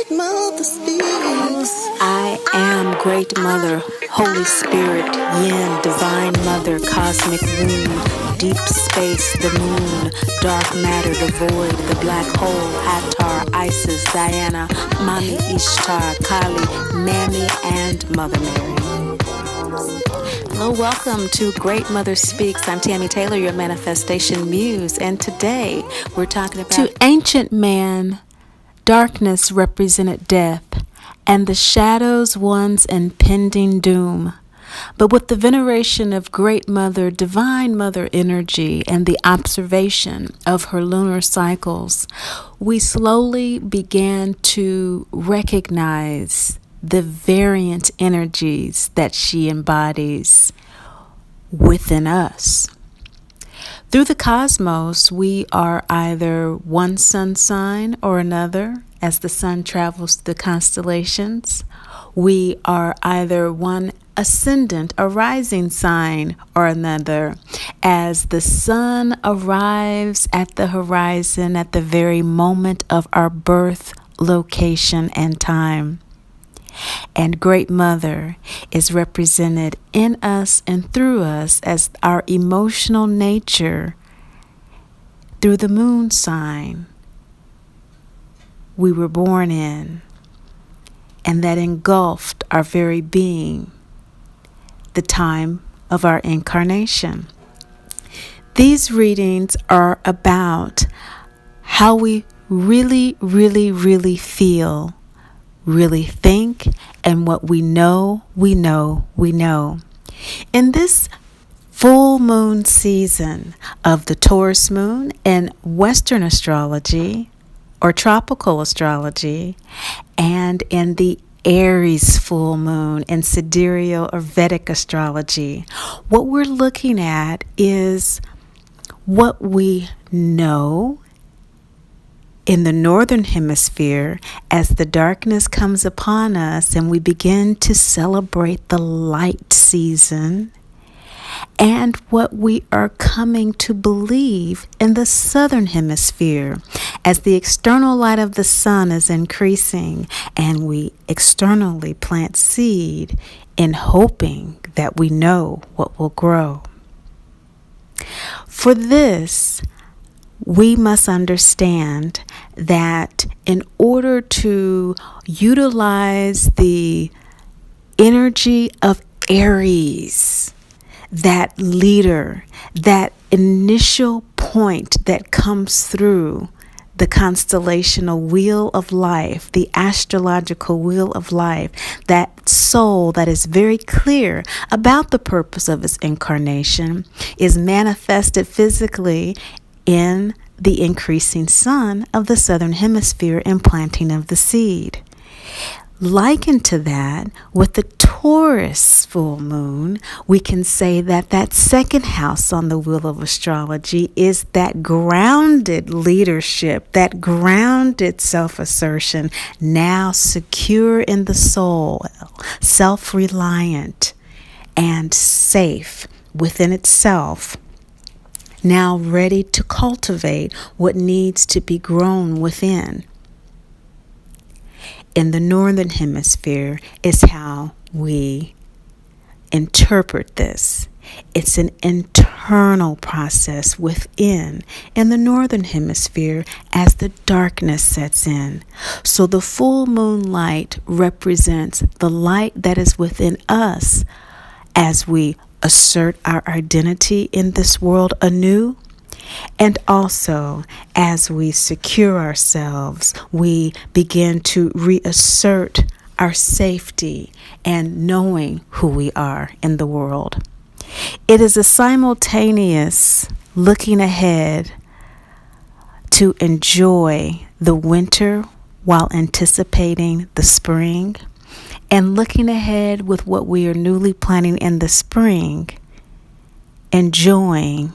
Great Mother speaks. I am Great Mother, Holy Spirit, Yin, Divine Mother, Cosmic Womb, Deep Space, the Moon, Dark Matter, the Void, the Black Hole, Hathor, Isis, Diana, Mami Ishtar, Kali, Mammy, and Mother Mary. Hello, welcome to Great Mother Speaks. I'm Tammy Taylor, your manifestation muse, and today we're talking about... To ancient man, darkness represented death, and the shadows one's impending doom. But with the veneration of Great Mother, Divine Mother energy, and the observation of her lunar cycles, we slowly began to recognize the variant energies that she embodies within us. Through the cosmos, we are either one sun sign or another. As the sun travels through the constellations, we are either one ascendant, a rising sign, or another. As the sun arrives at the horizon at the very moment of our birth, location, and time. And Great Mother is represented in us and through us as our emotional nature through the moon sign we were born in, and that engulfed our very being, the time of our incarnation. These readings are about how we really feel, really think, and what we know. In this full moon season of the Taurus moon in Western astrology or tropical astrology, and in the Aries full moon in sidereal or Vedic astrology, what we're looking at is what we know in the northern hemisphere as the darkness comes upon us and we begin to celebrate the light season, and what we are coming to believe in the southern hemisphere as the external light of the sun is increasing and we externally plant seed in hoping that we know what will grow. For this, we must understand that in order to utilize the energy of Aries, that leader, that initial point that comes through the constellational wheel of life, the astrological wheel of life, that soul that is very clear about the purpose of its incarnation is manifested physically in the increasing sun of the southern hemisphere and planting of the seed. Likened to that, with the Taurus full moon, we can say that that second house on the wheel of astrology is that grounded leadership, that grounded self-assertion, now secure in the soul, self-reliant and safe within itself, now ready to cultivate what needs to be grown within. In the northern hemisphere is how we interpret this. It's an internal process within in the northern hemisphere as the darkness sets in. So the full moon light represents the light that is within us as we assert our identity in this world anew. And also, as we secure ourselves, we begin to reassert our safety and knowing who we are in the world. It is a simultaneous looking ahead to enjoy the winter while anticipating the spring, and looking ahead with what we are newly planning in the spring, enjoying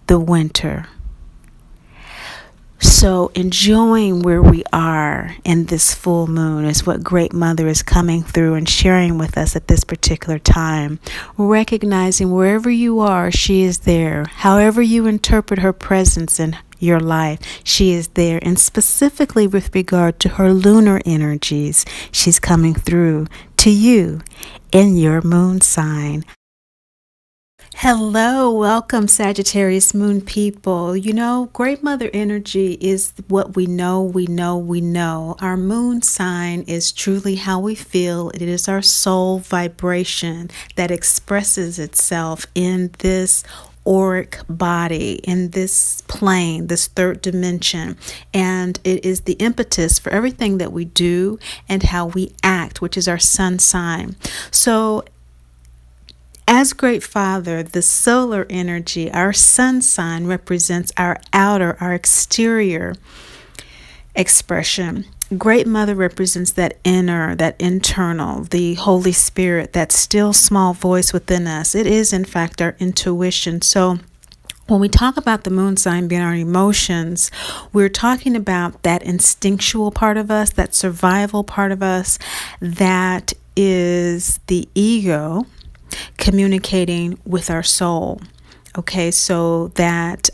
the winter. So enjoying where we are in this full moon is what Great Mother is coming through and sharing with us at this particular time. Recognizing wherever you are, she is there. However you interpret her presence in your life. She is there, and specifically with regard to her lunar energies, she's coming through to you in your moon sign. Hello, welcome Sagittarius moon people. You know, Great Mother energy is what we know. Our moon sign is truly how we feel. It is our soul vibration that expresses itself in this auric body, in this plane, this third dimension, and it is the impetus for everything that we do and how we act, which is our sun sign. So as Great Father, the solar energy, our sun sign, represents our outer, our exterior expression. Great Mother represents that inner, that internal, the Holy Spirit, that still small voice within us. It is, in fact, our intuition. So when we talk about the moon sign being our emotions, we're talking about that instinctual part of us, that survival part of us, that is the ego communicating with our soul. Okay, so that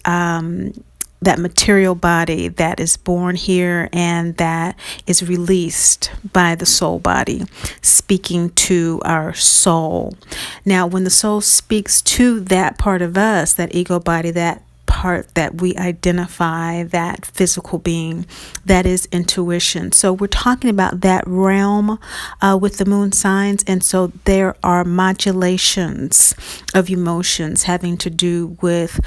that material body that is born here and that is released by the soul body, speaking to our soul. Now, when the soul speaks to that part of us, that ego body, that part that we identify, that physical being, that is intuition. So we're talking about that realm with the moon signs, and so there are modulations of emotions having to do with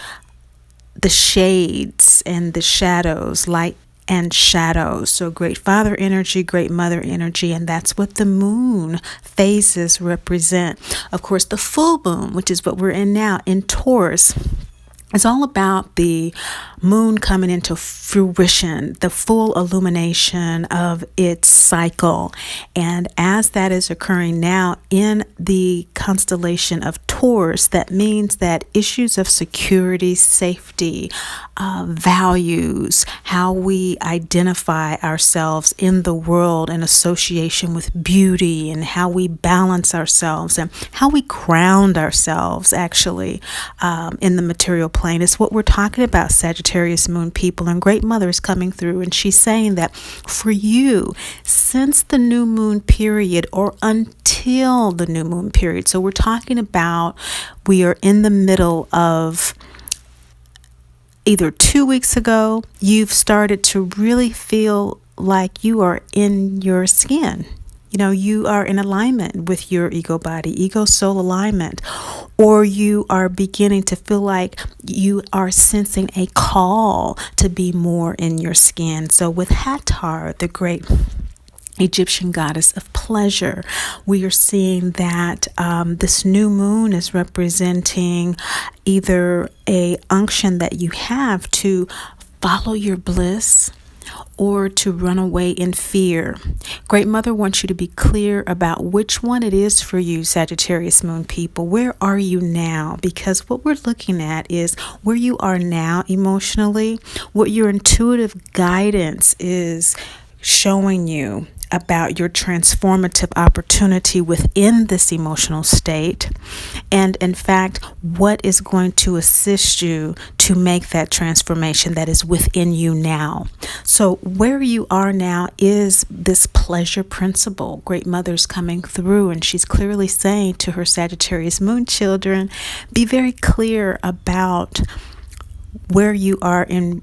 the shades and the shadows, light and shadows. So Great Father energy, Great Mother energy, and that's what the moon phases represent. Of course, the full moon, which is what we're in now in Taurus, it's all about the moon coming into fruition, the full illumination of its cycle. And as that is occurring now in the constellation of Taurus, that means that issues of security, safety, values, how we identify ourselves in the world in association with beauty, and how we balance ourselves and how we ground ourselves actually in the material plane is what we're talking about, Sagittarius moon people. And Great Mother is coming through, and she's saying that for you, since the new moon period or until the new moon period, so we're talking about we are in the middle of either 2 weeks ago, you've started to really feel like you are in your skin. You know, you are in alignment with your ego body, ego soul alignment, or you are beginning to feel like you are sensing a call to be more in your skin. So with Hathor, the great Egyptian goddess of pleasure, we are seeing that this new moon is representing either a unction that you have to follow your bliss or to run away in fear. Great Mother wants you to be clear about which one it is for you, Sagittarius moon people. Where are you now? Because what we're looking at is where you are now emotionally, what your intuitive guidance is showing you about your transformative opportunity within this emotional state, and in fact what is going to assist you to make that transformation that is within you now. So where you are now is this pleasure principle. Great Mother's coming through, and she's clearly saying to her Sagittarius moon children, be very clear about where you are in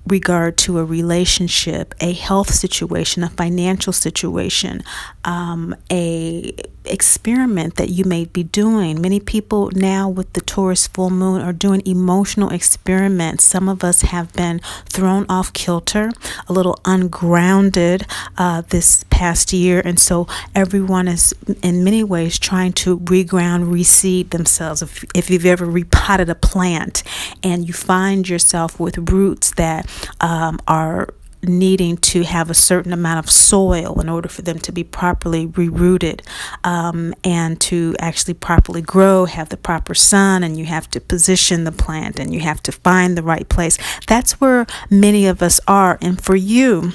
regard to a relationship, a health situation, a financial situation, a experiment that you may be doing. Many people now with the Taurus full moon are doing emotional experiments. Some of us have been thrown off kilter, a little ungrounded this past year, and so everyone is in many ways trying to reground, reseed themselves. If you've ever repotted a plant and you find yourself with roots that are needing to have a certain amount of soil in order for them to be properly rerooted and to actually properly grow, have the proper sun, and you have to position the plant and you have to find the right place. That's where many of us are. And for you,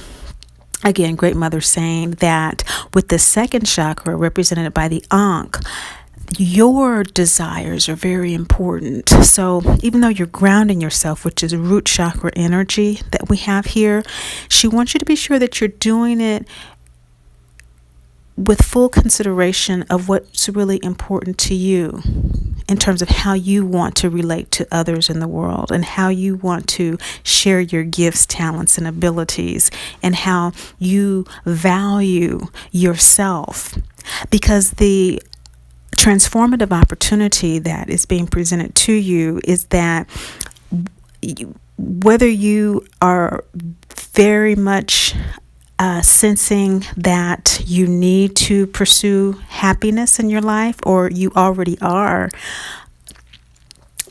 again, Great Mother saying that with the second chakra represented by the Ankh, your desires are very important. So even though you're grounding yourself, which is root chakra energy that we have here, she wants you to be sure that you're doing it with full consideration of what's really important to you in terms of how you want to relate to others in the world and how you want to share your gifts, talents, and abilities, and how you value yourself. Because the transformative opportunity that is being presented to you is that whether you are very much sensing that you need to pursue happiness in your life, or you already are,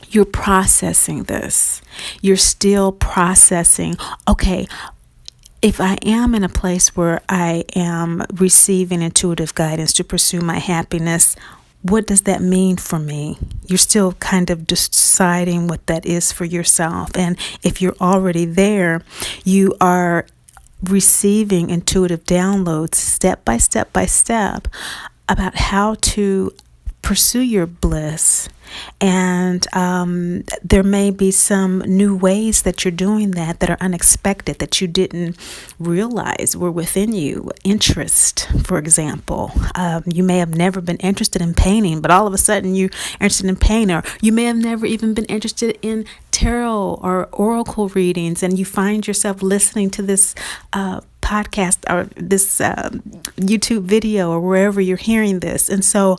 you're processing this. You're still processing, okay, if I am in a place where I am receiving intuitive guidance to pursue my happiness, what does that mean for me? You're still kind of deciding what that is for yourself. And if you're already there, you are receiving intuitive downloads step by step about how to pursue your bliss. And there may be some new ways that you're doing that are unexpected, that you didn't realize were within you. Interest, for example. You may have never been interested in painting, but all of a sudden you're interested in painting. Or you may have never even been interested in tarot or oracle readings, and you find yourself listening to this podcast or this YouTube video or wherever you're hearing this. And so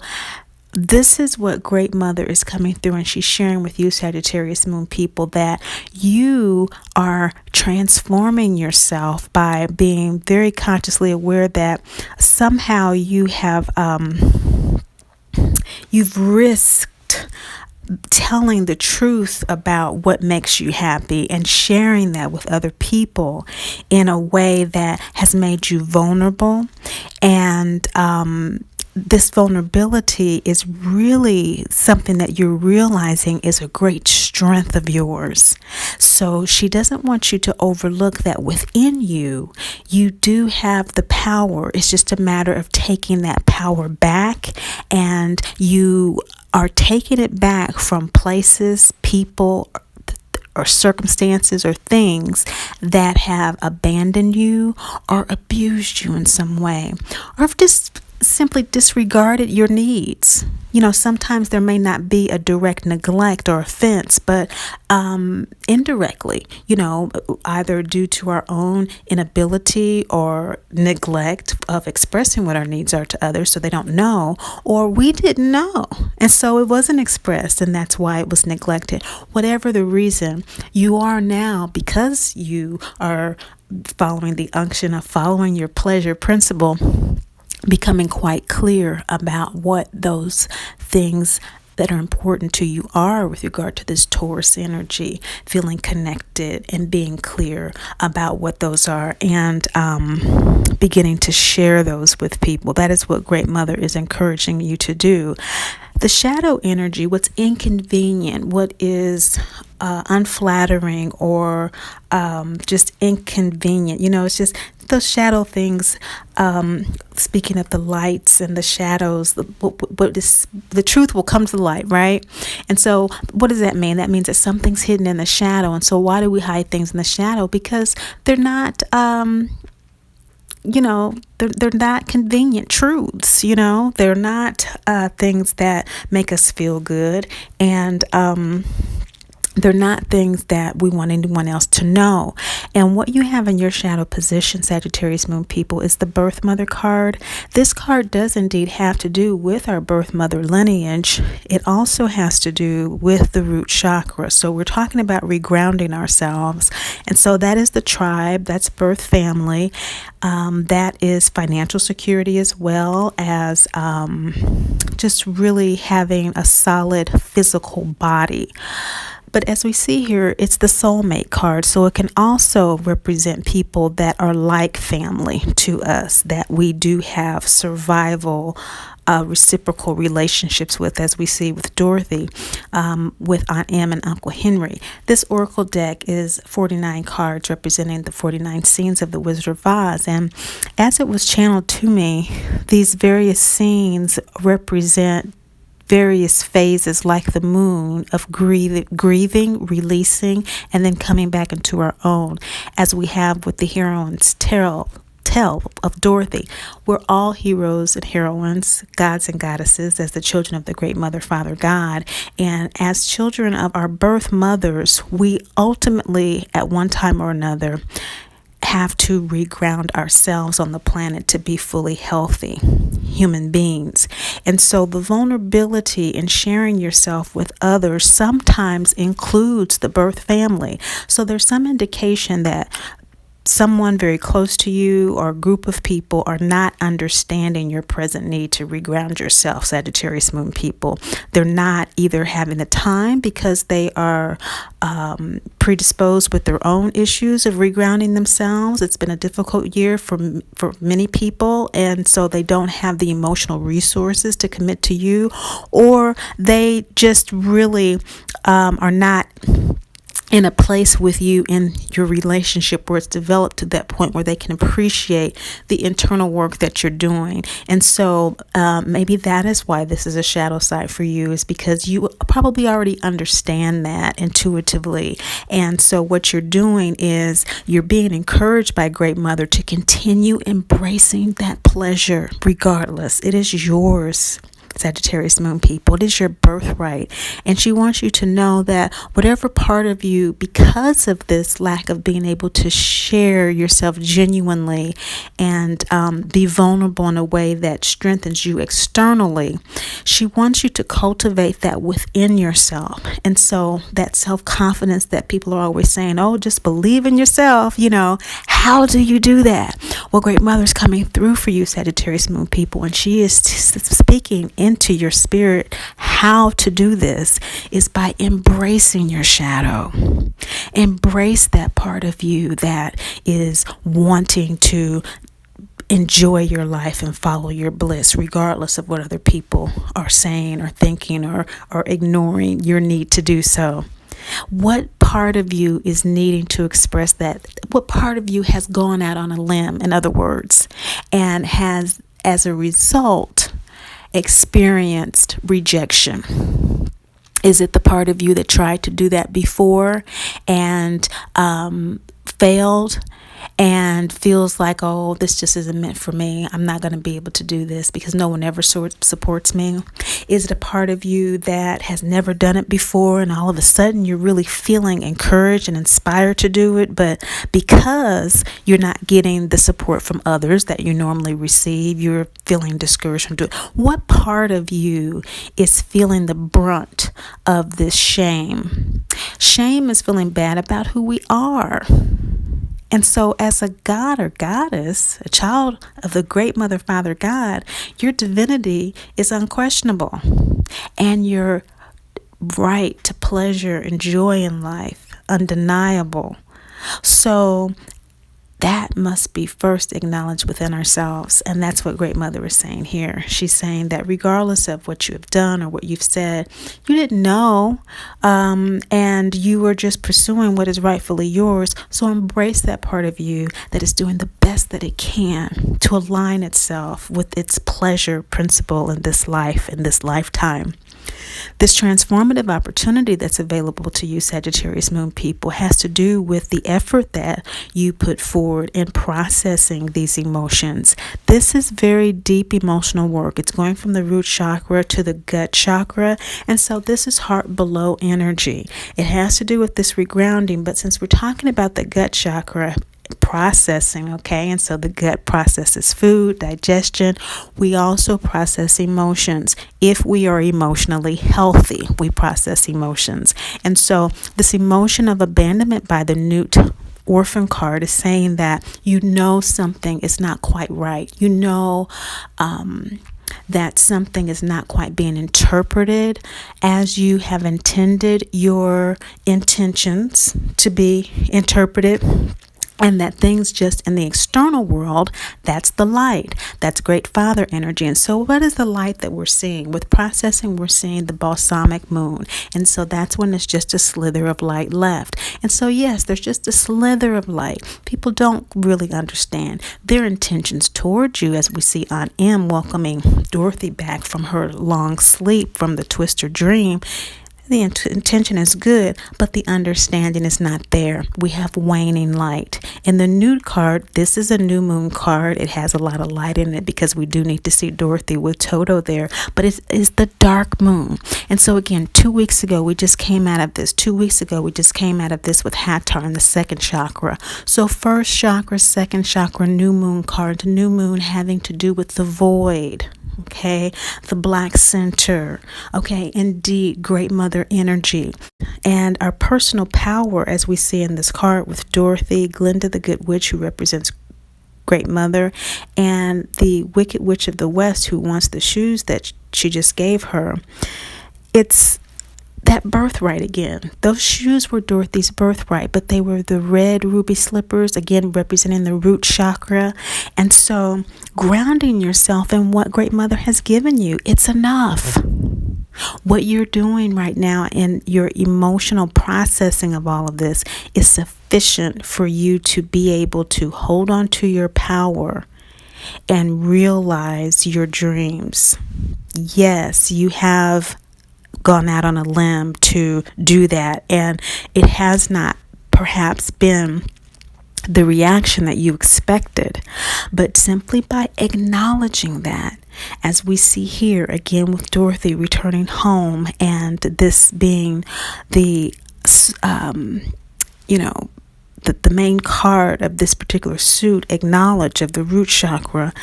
this is what Great Mother is coming through, and she's sharing with you, Sagittarius Moon people, that you are transforming yourself by being very consciously aware that somehow you've risked telling the truth about what makes you happy and sharing that with other people in a way that has made you vulnerable. And this vulnerability is really something that you're realizing is a great strength of yours. So she doesn't want you to overlook that within you, you do have the power. It's just a matter of taking that power back, and you are taking it back from places, people, or circumstances or things that have abandoned you or abused you in some way, or have just simply disregarded your needs. You know, sometimes there may not be a direct neglect or offense, but indirectly, you know, either due to our own inability or neglect of expressing what our needs are to others so they don't know, or we didn't know, and so it wasn't expressed, and that's why it was neglected. Whatever the reason, you are now, because you are following the unction of following your pleasure principle, becoming quite clear about what those things that are important to you are with regard to this Taurus energy, feeling connected and being clear about what those are, and beginning to share those with people. That is what Great Mother is encouraging you to do. The shadow energy, what's inconvenient, what is unflattering or just inconvenient, you know, it's just those shadow things. Speaking of the lights and the shadows, the truth will come to the light, right? And so what does that mean? That means that something's hidden in the shadow. And so why do we hide things in the shadow? Because they're not they're not convenient truths, you know, they're not things that make us feel good, and they're not things that we want anyone else to know. And what you have in your shadow position, Sagittarius Moon people, is the Birth Mother card. This card does indeed have to do with our Birth Mother lineage. It also has to do with the root chakra. So we're talking about regrounding ourselves. And so that is the tribe, that's birth family. That is financial security, as well as just really having a solid physical body. But as we see here, it's the soulmate card. So it can also represent people that are like family to us, that we do have survival reciprocal relationships with, as we see with Dorothy, with Aunt Em and Uncle Henry. This oracle deck is 49 cards representing the 49 scenes of the Wizard of Oz. And as it was channeled to me, these various scenes represent various phases like the moon of grieving, releasing, and then coming back into our own, as we have with the heroine's tale of Dorothy. We're all heroes and heroines, gods and goddesses, as the children of the great mother, Father God. And as children of our birth mothers, we ultimately, at one time or another, have to reground ourselves on the planet to be fully healthy human beings. And so the vulnerability in sharing yourself with others sometimes includes the birth family. So there's some indication that someone very close to you or a group of people are not understanding your present need to reground yourself, Sagittarius moon people. They're not either having the time because they are predisposed with their own issues of regrounding themselves. It's been a difficult year for many people, and so they don't have the emotional resources to commit to you, or they just really are not in a place with you in your relationship where it's developed to that point where they can appreciate the internal work that you're doing. And so maybe that is why this is a shadow side for you, is because you probably already understand that intuitively. And so what you're doing is you're being encouraged by Great Mother to continue embracing that pleasure regardless. It is yours, Sagittarius moon people. It is your birthright. And she wants you to know that whatever part of you, because of this lack of being able to share yourself genuinely and be vulnerable in a way that strengthens you externally, she wants you to cultivate that within yourself. And so that self-confidence that people are always saying, oh, just believe in yourself, how do you do that? Well, Great Mother's coming through for you, Sagittarius moon people, and she is speaking into your spirit. How to do this is by embracing your shadow. Embrace that part of you that is wanting to enjoy your life and follow your bliss, regardless of what other people are saying or thinking or ignoring your need to do so. What part of you is needing to express that? What part of you has gone out on a limb, in other words, and has, as a result, experienced rejection? Is it the part of you that tried to do that before and failed and feels like, oh, this just isn't meant for me. I'm not going to be able to do this because no one ever supports me? Is it a part of you that has never done it before and all of a sudden you're really feeling encouraged and inspired to do it, but because you're not getting the support from others that you normally receive, you're feeling discouraged from doing it? What part of you is feeling the brunt of this shame? Shame is feeling bad about who we are. And so as a god or goddess, a child of the great mother, Father God, your divinity is unquestionable. And your right to pleasure and joy in life, undeniable. So that must be first acknowledged within ourselves. And that's what Great Mother is saying here. She's saying that regardless of what you have done or what you've said, you didn't know, and you were just pursuing what is rightfully yours. So embrace that part of you that is doing the best that it can to align itself with its pleasure principle in this life, in this lifetime. This transformative opportunity that's available to you, Sagittarius moon people, has to do with the effort that you put forward in processing these emotions. This is very deep emotional work. It's going from the root chakra to the gut chakra, and so this is heart below energy. It has to do with this regrounding, but since we're talking about the gut chakra, processing, okay, and so the gut processes food, digestion. We also process emotions. If we are emotionally healthy, we process emotions. And so this emotion of abandonment by the Newt orphan card is saying that something is not quite right. That something is not quite being interpreted as you have intended your intentions to be interpreted. And that things just in the external world, that's the light. That's great father energy. And so what is the light that we're seeing? With processing, we're seeing the balsamic moon. And so that's when it's just a slither of light left. And so yes, there's just a slither of light. People don't really understand their intentions towards you, as we see Aunt M welcoming Dorothy back from her long sleep from the twister dream. The intention is good, but the understanding is not there. We have waning light. In the nude card, this is a new moon card. It has a lot of light in it because we do need to see Dorothy with Toto there, but it's the dark moon. And so again, 2 weeks ago, we just came out of this. 2 weeks ago, we just came out of this with Hattar in the second chakra. So first chakra, second chakra, new moon card, the new moon having to do with the void. Okay, the black center. Okay, indeed, great mother energy. And our personal power, as we see in this card with Dorothy, Glinda the Good Witch, who represents great mother, and the Wicked Witch of the West, who wants the shoes that she just gave her. It's that birthright again. Those shoes were Dorothy's birthright, but they were the red ruby slippers, again representing the root chakra. And so grounding yourself in what great mother has given you, it's enough. What you're doing right now in your emotional processing of all of this is sufficient for you to be able to hold on to your power and realize your dreams. Yes, you have gone out on a limb to do that, and it has not perhaps been the reaction that you expected, but simply by acknowledging that, as we see here again with Dorothy returning home, and this being the the main card of this particular suit, acknowledge of the root chakra,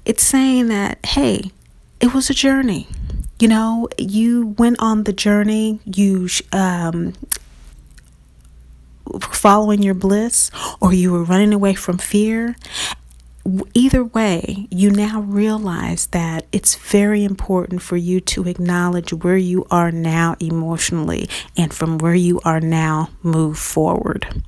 it's saying that, hey, it was a journey. You know, you went on the journey, you following your bliss, or you were running away from fear. Either way, you now realize that it's very important for you to acknowledge where you are now emotionally, and from where you are now move forward.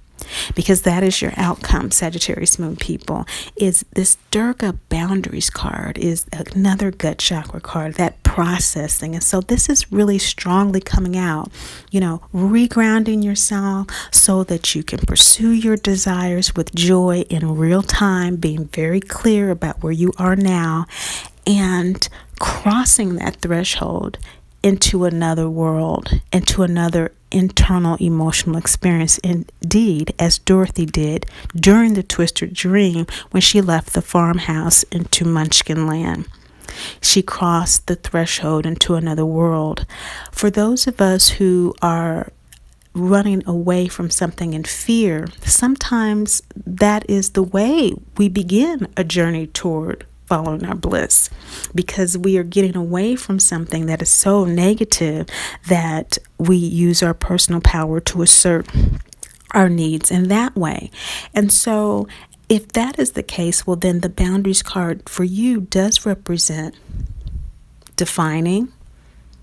Because that is your outcome, Sagittarius moon people. Is this Durga boundaries card is another gut chakra card, that processing. And so this is really strongly coming out, regrounding yourself so that you can pursue your desires with joy in real time, being very clear about where you are now, and crossing that threshold into another world, into another internal emotional experience, indeed, as Dorothy did during the twisted dream when she left the farmhouse into Munchkin Land. She crossed the threshold into another world. For those of us who are running away from something in fear, sometimes that is the way we begin a journey toward following our bliss, because we are getting away from something that is so negative that we use our personal power to assert our needs in that way. And so if that is the case, well, then the boundaries card for you does represent defining,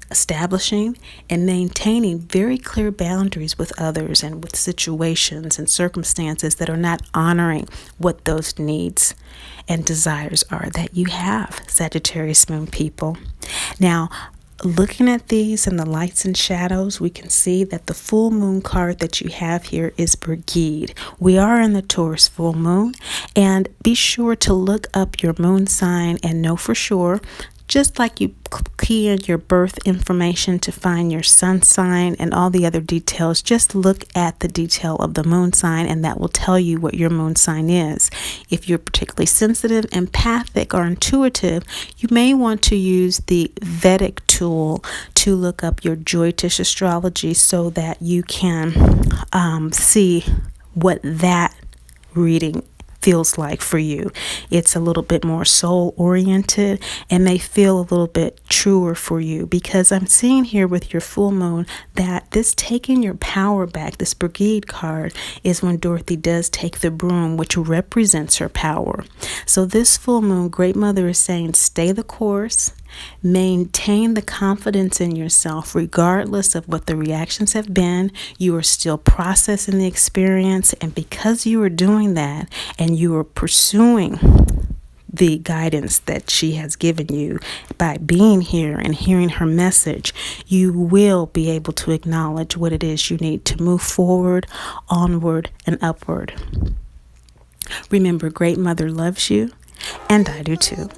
establishing, and maintaining very clear boundaries with others and with situations and circumstances that are not honoring what those needs and desires are that you have, Sagittarius moon people. Now, looking at these and the lights and shadows, we can see that the full moon card that you have here is Brigade. We are in the Taurus full moon, and be sure to look up your moon sign and know for sure, just like you key in your birth information to find your sun sign and all the other details, just look at the detail of the moon sign, and that will tell you what your moon sign is. If you're particularly sensitive, empathic, or intuitive, you may want to use the Vedic tool to look up your Jyotish astrology so that you can see what that reading feels like for you. It's a little bit more soul oriented and may feel a little bit truer for you, because I'm seeing here with your full moon that this taking your power back, this Brigade card, is when Dorothy does take the broom, which represents her power. So this full moon, Great Mother is saying, stay the course. Maintain the confidence in yourself regardless of what the reactions have been. You are still processing the experience, and because you are doing that and you are pursuing the guidance that she has given you. By being here and hearing her message, you will be able to acknowledge what it is you need to move forward, onward, and upward. Remember, Great Mother loves you, and I do too.